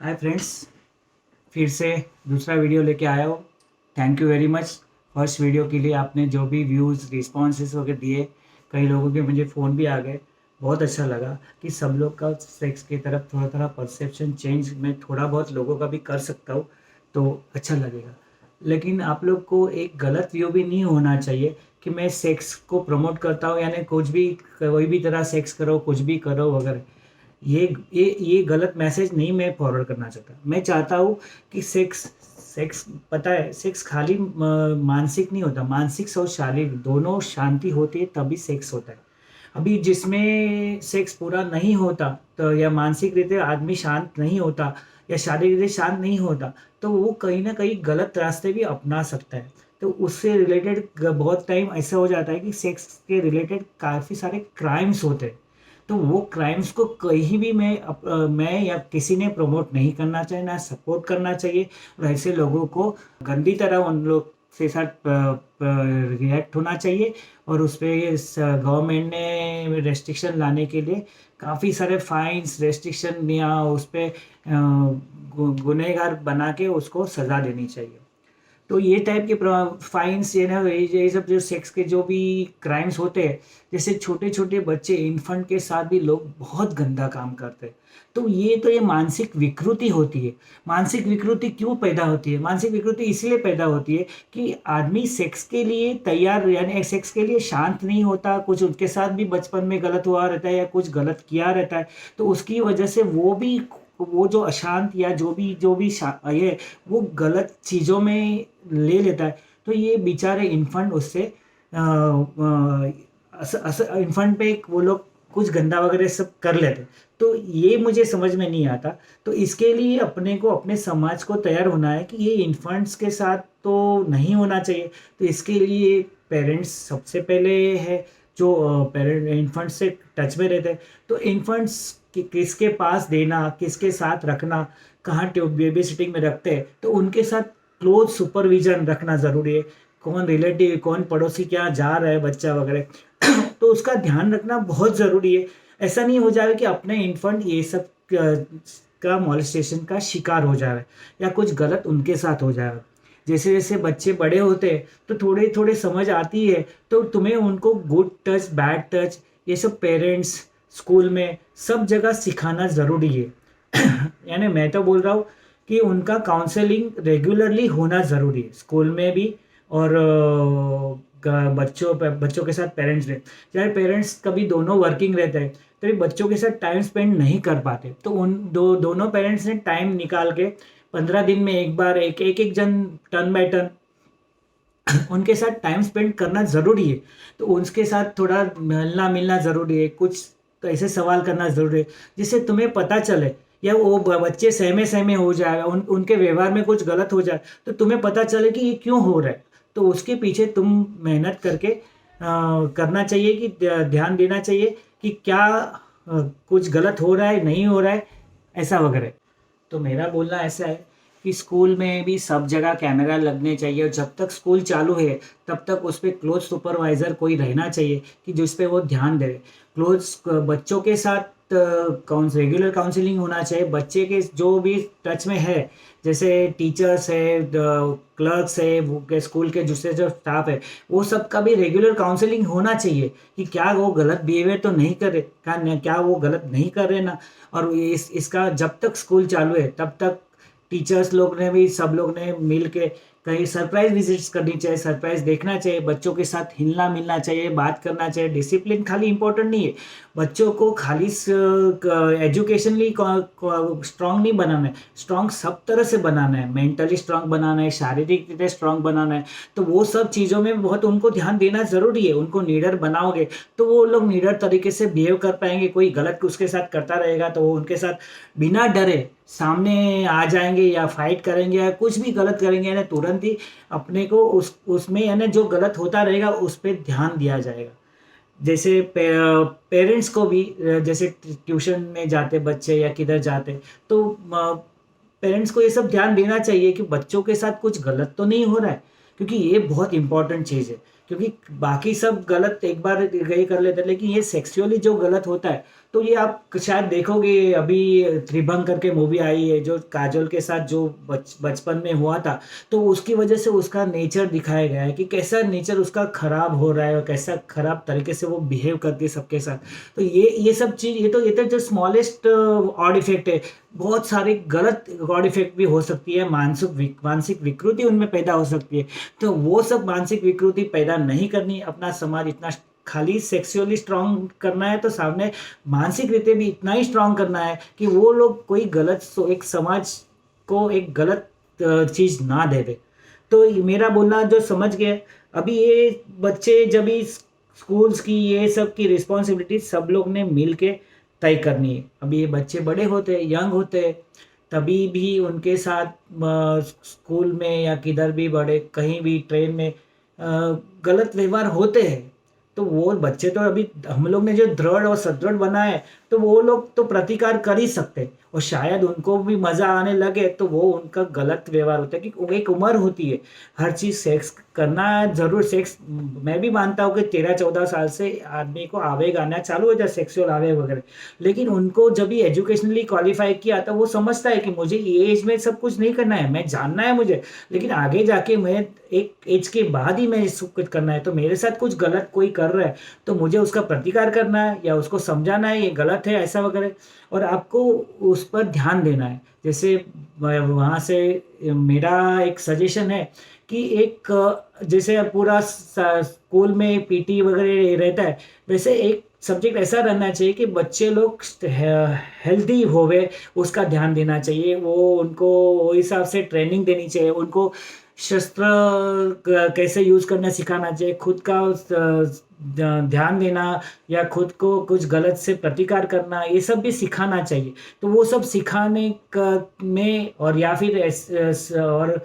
Hi friends, फिर से दूसरा वीडियो लेके आया हो। Thank you very much. First video के लिए आपने जो भी व्यूज़ रिस्पॉन्सेस वगैरह दिए, कई लोगों के मुझे फ़ोन भी आ गए। बहुत अच्छा लगा कि सब लोग का सेक्स की तरफ थोड़ा थोड़ा परसेप्शन चेंज मैं थोड़ा बहुत लोगों का भी कर सकता हूँ, तो अच्छा लगेगा। लेकिन आप लोग को एक गलत व्यू भी नहीं होना चाहिए कि मैं सेक्स को प्रमोट करता हूँ, यानी कुछ भी कोई भी तरह सेक्स करो, कुछ भी करो वगैरह। ये गलत मैसेज नहीं मैं फॉरवर्ड करना चाहता। मैं चाहता हूँ कि सेक्स सेक्स पता है, सेक्स खाली मानसिक नहीं होता, मानसिक और शारीरिक दोनों शांति होती है तभी सेक्स होता है। अभी जिसमें सेक्स पूरा नहीं होता, तो या मानसिक रीते आदमी शांत नहीं होता या शारीरिक रीते शांत नहीं होता, तो वो कहीं ना कहीं गलत रास्ते भी अपना सकता है। तो उससे रिलेटेड बहुत टाइम ऐसा हो जाता है कि सेक्स के रिलेटेड काफ़ी सारे क्राइम्स होते हैं। तो वो क्राइम्स को कहीं भी मैं या किसी ने प्रमोट नहीं करना चाहिए, ना सपोर्ट करना चाहिए। और ऐसे लोगों को गंदी तरह उन लोग के साथ रिएक्ट होना चाहिए। और उस पे गवर्नमेंट ने रेस्ट्रिक्शन लाने के लिए काफ़ी सारे फाइन्स रेस्ट्रिक्शन या उस पे गुनहगार बना के उसको सज़ा देनी चाहिए। तो ये टाइप के फाइन्स, ये ना ये सब जो सेक्स के जो भी क्राइम्स होते हैं, जैसे छोटे छोटे बच्चे इन्फेंट के साथ भी लोग बहुत गंदा काम करते हैं। तो ये मानसिक विकृति होती है। मानसिक विकृति क्यों पैदा होती है? मानसिक विकृति इसलिए पैदा होती है कि आदमी सेक्स के लिए तैयार, यानी सेक्स के लिए शांत नहीं होता, कुछ उनके साथ भी बचपन में गलत हुआ रहता है या कुछ गलत किया रहता है। तो उसकी वजह से वो जो अशांत या ये वो गलत चीज़ों में ले लेता है। तो ये बेचारे इन्फेंट उससे इन्फेंट पे वो लोग कुछ गंदा वगैरह सब कर लेते। तो ये मुझे समझ में नहीं आता। तो इसके लिए अपने को अपने समाज को तैयार होना है कि ये इन्फेंट्स के साथ तो नहीं होना चाहिए। तो इसके लिए पेरेंट्स सबसे पहले है, जो पेरेंट इन्फेंट्स से टच में रहते हैं। तो इन्फेंट्स किसके पास देना, किसके साथ रखना, कहाँ बेबी सिटिंग में रखते हैं, तो उनके साथ क्लोज सुपरविजन रखना ज़रूरी है। कौन रिलेटिव, कौन पड़ोसी क्या जा रहा है बच्चा वगैरह तो उसका ध्यान रखना बहुत ज़रूरी है। ऐसा नहीं हो जाए कि अपने इन्फेंट ये सब का मॉलेस्टेशन का शिकार हो जाए या कुछ गलत उनके साथ हो जाए। जैसे जैसे बच्चे बड़े होते हैं तो थोड़े थोड़े समझ आती है, तो तुम्हें उनको गुड टच, बैड टच, ये सब पेरेंट्स, स्कूल में सब जगह सिखाना ज़रूरी है। यानी मैं तो बोल रहा हूँ कि उनका काउंसलिंग रेगुलरली होना ज़रूरी है, स्कूल में भी। और बच्चों के साथ पेरेंट्स रहे, चाहे पेरेंट्स कभी दोनों वर्किंग रहते हैं तो भी बच्चों के साथ टाइम स्पेंड नहीं कर पाते, तो उन दोनों पेरेंट्स ने टाइम निकाल के 15 दिन में एक बार एक जन टर्न बाय टर्न उनके साथ टाइम स्पेंड करना ज़रूरी है। तो उनके साथ थोड़ा मिलना मिलना ज़रूरी है, कुछ तो ऐसे सवाल करना ज़रूरी है जिससे तुम्हें पता चले, या वो बच्चे सहमे सहमे हो जाए, उनके व्यवहार में कुछ गलत हो जाए तो तुम्हें पता चले कि ये क्यों हो रहा है। तो उसके पीछे तुम मेहनत करके करना चाहिए कि ध्यान देना चाहिए कि क्या कुछ गलत हो रहा है, नहीं हो रहा है, ऐसा वगैरह। तो मेरा बोलना ऐसा है कि स्कूल में भी सब जगह कैमरा लगने चाहिए, और जब तक स्कूल चालू है तब तक उस पर क्लोज सुपरवाइज़र कोई रहना चाहिए कि जिस पे वो ध्यान दे। क्लोज बच्चों के साथ रेगुलर काउंसलिंग होना चाहिए। बच्चे के जो भी टच में है, जैसे टीचर्स है, क्लर्क्स है, वो के स्कूल के दूसरे जो स्टाफ है, वो सब का भी रेगुलर काउंसलिंग होना चाहिए कि क्या वो गलत बिहेवियर तो नहीं कर रहे, क्या वो गलत नहीं कर रहे ना। और इसका जब तक स्कूल चालू है तब तक टीचर्स लोग ने भी, सब लोग ने मिल के कहीं सरप्राइज विजिट्स करनी चाहिए, सरप्राइज देखना चाहिए, बच्चों के साथ हिलना मिलना चाहिए, बात करना चाहिए। डिसिप्लिन खाली इंपॉर्टेंट नहीं है, बच्चों को खाली एजुकेशनली स्ट्रांग नहीं बनाना है, स्ट्रांग सब तरह से बनाना है, मेंटली स्ट्रांग बनाना है, शारीरिक रीते स्ट्रांग बनाना है। तो वो सब चीज़ों में बहुत उनको ध्यान देना ज़रूरी है। उनको नीडर बनाओगे तो वो लोग नीडर तरीके से बिहेव कर पाएंगे। कोई गलत उसके साथ करता रहेगा तो वो उनके साथ बिना डरे सामने आ जाएंगे या फाइट करेंगे या कुछ भी गलत करेंगे, यानी तुरंत ही अपने को उसमें, यानी जो गलत होता रहेगा उस पर ध्यान दिया जाएगा। जैसे पेरेंट्स को भी जैसे ट्यूशन में जाते बच्चे या किधर जाते, तो पेरेंट्स को ये सब ध्यान देना चाहिए कि बच्चों के साथ कुछ गलत तो नहीं हो रहा है, क्योंकि ये बहुत इंपॉर्टेंट चीज़ है। क्योंकि बाकी सब गलत एक बार गए कर लेते हैं, लेकिन ये सेक्सुअली जो गलत होता है, तो ये आप शायद देखोगे, अभी त्रिभंग करके मूवी आई है जो काजोल के साथ जो बचपन में हुआ था, तो उसकी वजह से उसका नेचर दिखाया गया है कि कैसा नेचर उसका खराब हो रहा है और कैसा खराब तरीके से वो बिहेव करती है सबके साथ। तो ये सब चीज़, ये तो जो स्मॉलेस्ट ऑड इफेक्ट है। बहुत सारे गलत गॉड इफेक्ट भी हो सकती है, मानसिक विकृति उनमें पैदा हो सकती है। तो वो सब मानसिक विकृति पैदा नहीं करनी। अपना समाज इतना खाली सेक्सुअली स्ट्रांग करना है, तो सामने मानसिक रीते भी इतना ही स्ट्रांग करना है कि वो लोग कोई एक समाज को एक गलत चीज़ ना दे दे। तो मेरा बोलना जो समझ गए, अभी ये बच्चे जब इस स्कूल्स की ये सब की रिस्पॉन्सिबिलिटी सब लोग ने मिल के तय करनी है। अभी ये बच्चे बड़े होते हैं, यंग होते हैं, तभी भी उनके साथ स्कूल में या किधर भी बड़े कहीं भी ट्रेन में गलत व्यवहार होते हैं। तो वो बच्चे तो अभी हम लोग ने जो दृढ़ और सदृढ़ बना है, तो वो लोग तो प्रतिकार कर ही सकते हैं, और शायद उनको भी मज़ा आने लगे तो वो उनका गलत व्यवहार होता है कि वो एक उम्र होती है हर चीज़ सेक्स करना ज़रूर। सेक्स मैं भी मानता हूँ कि 13-14 साल से आदमी को आवेग आना चालू हो जाए, सेक्सुअल आवेग वगैरह। लेकिन उनको जब भी एजुकेशनली क्वालिफाई किया तो वो समझता है कि मुझे ये एज में सब कुछ नहीं करना है, मैं जानना है मुझे, लेकिन आगे जाके मैं एक एज के बाद ही मैं सब कुछ करना है। तो मेरे साथ कुछ गलत कोई कर रहा है तो मुझे उसका प्रतिकार करना है या उसको समझाना है ये गलत है ऐसा वगैरह, और आपको उस पर ध्यान देना है। जैसे वहाँ से मेरा एक सजेशन है कि एक जैसे पूरा स्कूल में पीटी वगैरह रहता है, वैसे एक सब्जेक्ट ऐसा रहना चाहिए कि बच्चे लोग हेल्दी होवे, उसका ध्यान देना चाहिए। वो उनको वो हिसाब से ट्रेनिंग देनी चाहिए, उनको शस्त्र कैसे यूज़ करना सिखाना चाहिए, खुद का ध्यान देना या खुद को कुछ गलत से प्रतिकार करना, ये सब भी सिखाना चाहिए। तो वो सब सिखाने का में, और या फिर और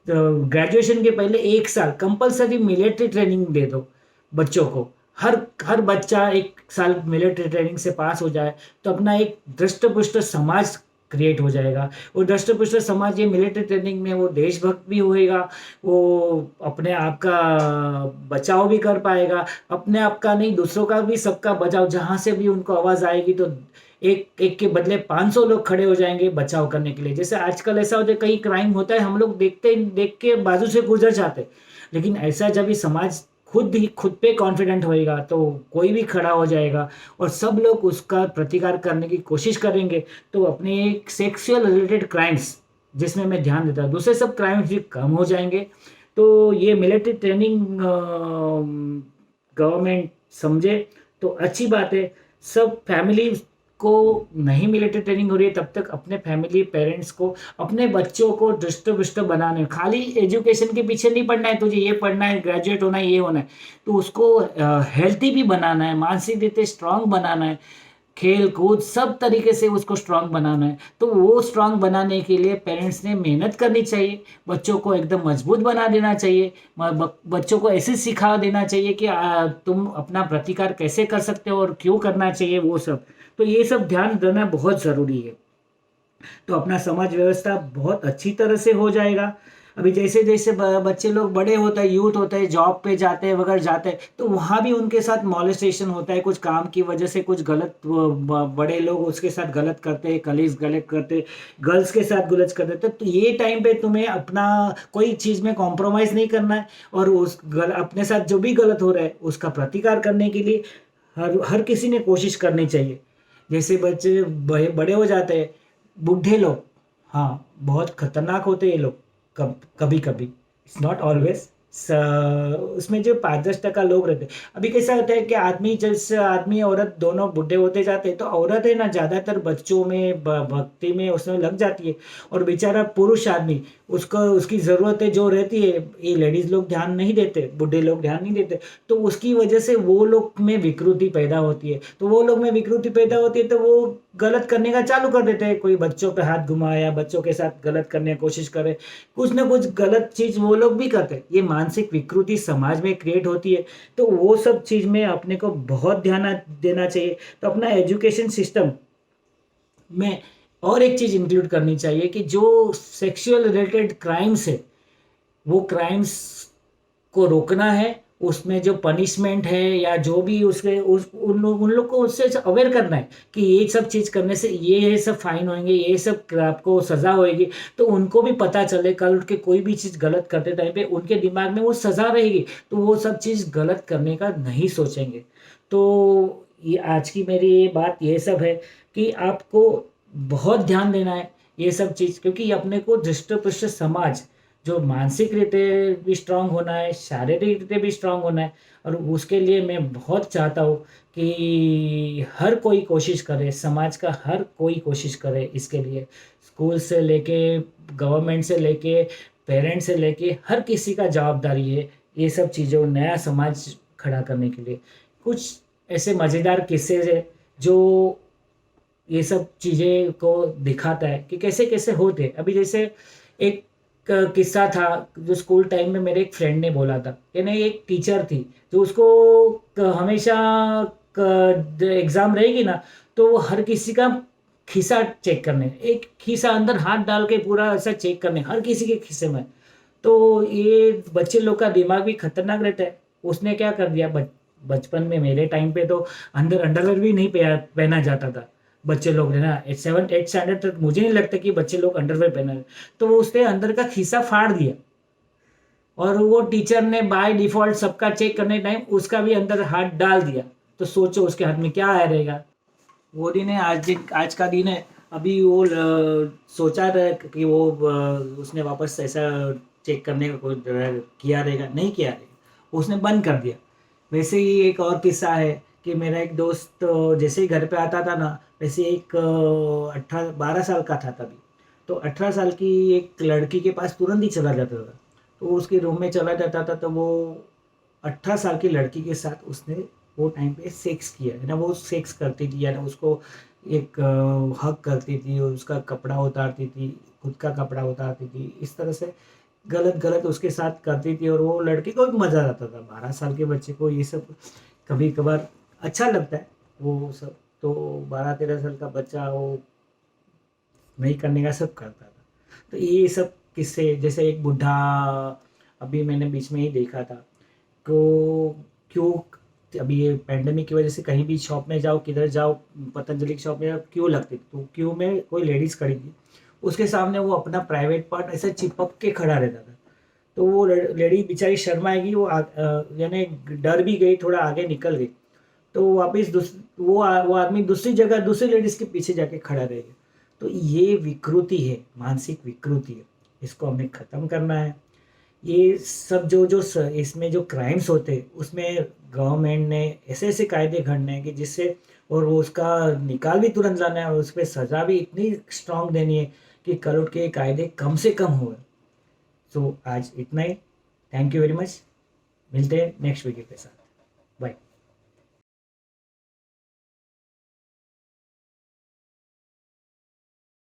ग्रेजुएशन के पहले 1 साल कंपलसरी मिलिट्री ट्रेनिंग दे दो बच्चों को। हर हर बच्चा 1 साल मिलिट्री ट्रेनिंग से पास हो जाए तो अपना एक दृष्ट-पुष्ट समाज क्रिएट हो जाएगा। और दृष्ट-पुष्ट समाज ये मिलिट्री ट्रेनिंग में वो देशभक्त भी होएगा, वो अपने आप का बचाव भी कर पाएगा, अपने आप का नहीं दूसरों का भी, सबका बचाव। जहाँ से भी उनको आवाज़ आएगी तो एक एक के बदले 500 लोग खड़े हो जाएँगे बचाव करने के लिए। जैसे आजकल ऐसा होता है, कई क्राइम होता है, हम लोग देख के बाजू से गुज़र जाते हैं। लेकिन ऐसा जब ये समाज खुद पे कॉन्फिडेंट होएगा तो कोई भी खड़ा हो जाएगा और सब लोग उसका प्रतिकार करने की कोशिश करेंगे। तो अपने एक सेक्सुअल रिलेटेड क्राइम्स जिसमें मैं ध्यान देता हूँ, दूसरे सब क्राइम्स भी कम हो जाएँगे। तो ये मिलिट्री ट्रेनिंग गवर्नमेंट समझे तो अच्छी बात है। सब फैमिली को नहीं मिलिट्री ट्रेनिंग हो रही है तब तक अपने फैमिली पेरेंट्स को अपने बच्चों को दृष्ट-पुष्ट बनाने, खाली एजुकेशन के पीछे नहीं पड़ना है, तुझे ये पढ़ना है, ग्रेजुएट होना है, ये होना है। तो उसको हेल्थी भी बनाना है, मानसिक रीते स्ट्रॉन्ग बनाना है, खेल-कूद सब तरीके से उसको स्ट्रॉन्ग बनाना है। तो वो स्ट्रॉन्ग बनाने के लिए पेरेंट्स ने मेहनत करनी चाहिए, बच्चों को एकदम मजबूत बना देना चाहिए। बच्चों को ऐसे सिखा देना चाहिए कि तुम अपना प्रतिकार कैसे कर सकते हो और क्यों करना चाहिए वो सब। तो ये सब ध्यान देना बहुत ज़रूरी है। तो अपना समाज व्यवस्था बहुत अच्छी तरह से हो जाएगा। अभी जैसे-जैसे बच्चे लोग बड़े होते हैं, यूथ होते हैं, जॉब पे जाते हैं वगैरह जाते हैं, तो वहाँ भी उनके साथ मॉलेस्टेशन होता है, कुछ काम की वजह से कुछ गलत बड़े लोग उसके साथ गलत करते हैं, कलीग्स गलत करते हैं, गर्ल्स के साथ गलत कर देते हैं। तो ये टाइम पे तुम्हें अपना कोई चीज़ में कॉम्प्रोमाइज़ नहीं करना है, और अपने साथ जो भी गलत हो रहा है उसका प्रतिकार करने के लिए हर हर किसी ने कोशिश करनी चाहिए। जैसे बच्चे बड़े हो जाते हैं, बूढ़े लोग, हाँ, बहुत खतरनाक होते हैं ये लोग। कभी-कभी, इट्स नॉट ऑलवेज़। उसमें जो 5-10% लोग रहते हैं। अभी कैसा होता है कि आदमी औरत दोनों बूढ़े होते जाते हैं, तो औरत है ना ज़्यादातर बच्चों में भक्ति में उसमें लग जाती है, और बेचारा पुरुष आदमी उसको उसकी ज़रूरतें जो रहती है ये लेडीज़ लोग ध्यान नहीं देते, बूढ़े लोग ध्यान नहीं देते। तो उसकी वजह से वो लोग में विकृति पैदा होती है। तो वो लोग में विकृति पैदा होती है तो वो गलत करने का चालू कर देते हैं। कोई बच्चों पे हाथ घुमाया, बच्चों के साथ गलत करने की कोशिश करे, कुछ ना कुछ गलत चीज़ वो लोग भी करते हैं। ये मानसिक विकृति समाज में क्रिएट होती है। तो वो सब चीज़ में अपने को बहुत ध्यान देना चाहिए। तो अपना एजुकेशन सिस्टम में और एक चीज़ इंक्लूड करनी चाहिए कि जो सेक्सुअल रिलेटेड क्राइम्स है, वो क्राइम्स को रोकना है, उसमें जो पनिशमेंट है या जो भी उसके उन लोग को उससे अवेयर करना है कि ये सब चीज़ करने से ये सब फाइन होंगे, ये सब आपको सज़ा होएगी। तो उनको भी पता चले, कल उठ के कोई भी चीज़ गलत करते टाइम पे उनके दिमाग में वो सज़ा रहेगी, तो वो सब चीज़ गलत करने का नहीं सोचेंगे। तो ये आज की मेरी ये बात ये सब है कि आपको बहुत ध्यान देना है ये सब चीज़, क्योंकि अपने को दृष्ट-पुष्ट समाज जो मानसिक रीते भी स्ट्रांग होना है, शारीरिक रीते भी स्ट्रांग होना है। और उसके लिए मैं बहुत चाहता हूँ कि हर कोई कोशिश करे, समाज का हर कोई कोशिश करे इसके लिए। स्कूल से लेके, गवर्नमेंट से लेके, पेरेंट्स से लेके हर किसी का जवाबदारी है ये सब चीज़ों नया समाज खड़ा करने के लिए। कुछ ऐसे मज़ेदार किस्से हैं जो ये सब चीज़ें को दिखाता है कि कैसे-कैसे होते हैं। अभी जैसे एक किस्सा था जो स्कूल टाइम में मेरे एक फ्रेंड ने बोला था कि नहीं, एक टीचर थी जो उसको हमेशा एग्ज़ाम रहेगी ना, तो वो हर किसी का खीसा चेक करने, एक खीसा अंदर हाथ डाल के पूरा ऐसा चेक करने हर किसी के खीसे में। तो ये बच्चे लोग का दिमाग भी खतरनाक रहता है। उसने क्या कर दिया, बचपन में मेरे टाइम पे तो अंदर अंडरवियर भी नहीं पहना जाता था। बच्चे लोग ने ना 7th 8th स्टैंडर्ड तक मुझे नहीं लगता कि बच्चे लोग अंडरवियर पहना है। तो वो उसने अंदर का खीसा फाड़ दिया और वो टीचर ने बाय डिफ़ॉल्ट सबका चेक करने टाइम उसका भी अंदर हाथ डाल दिया। तो सोचो उसके हाथ में क्या आया रहेगा। वो दिन है, आज का दिन है। अभी वो सोचा था कि वो उसने वापस ऐसा चेक करने का कोई किया रहेगा, नहीं किया रहेगा, उसने बंद कर दिया। वैसे ही एक और किस्सा है कि मेरा एक दोस्त जैसे ही घर पे आता था ना, वैसे एक 12 साल का था तभी। तो 18 साल की एक लड़की के पास तुरंत ही चला जाता था। तो वो उसके रूम में चला जाता था, तो वो 18 साल की लड़की के साथ उसने वो टाइम पे सेक्स किया है ना, वो सेक्स करती थी या ना उसको एक हग करती थी, और उसका कपड़ा उतारती थी, खुद का कपड़ा उतारती थी, इस तरह से गलत गलत उसके साथ करती थी। और वो लड़की को भी मज़ा आता था, 12 साल के बच्चे को ये सब कभी कभार अच्छा लगता है वो सब। तो 12-13 साल का बच्चा वो नहीं करने का सब करता था। तो ये सब किस्से, जैसे एक बुढ़ा अभी मैंने बीच में ही देखा था, तो क्यों अभी ये पैंडेमिक की वजह से कहीं भी शॉप में जाओ, किधर जाओ, पतंजलि की शॉप में जाओ, क्यू लगती थी, तो क्यू में कोई लेडीज़ खड़ी थी, उसके सामने वो अपना प्राइवेट पार्ट ऐसे चिपक के खड़ा रहता था। तो वो लेडी बेचारी शर्माएगी, वो यानी डर भी गई, थोड़ा आगे निकल गई। तो वो वापस वो आदमी दूसरी जगह दूसरी लेडीज़ के पीछे जाके खड़ा रह गया। तो ये विकृति है, मानसिक विकृति है, इसको हमें ख़त्म करना है। ये सब इसमें जो क्राइम्स होते हैं उसमें गवर्नमेंट ने ऐसे-ऐसे कायदे घड़ने हैं कि जिससे, और वो उसका निकाल भी तुरंत लाना है और उस पे सज़ा भी इतनी स्ट्रॉन्ग देनी है कि कल उठ के ये कायदे कम से कम हों। सो आज इतना ही। Thank you very much. मिलते हैं नेक्स्ट वीडियो के साथ। बाय।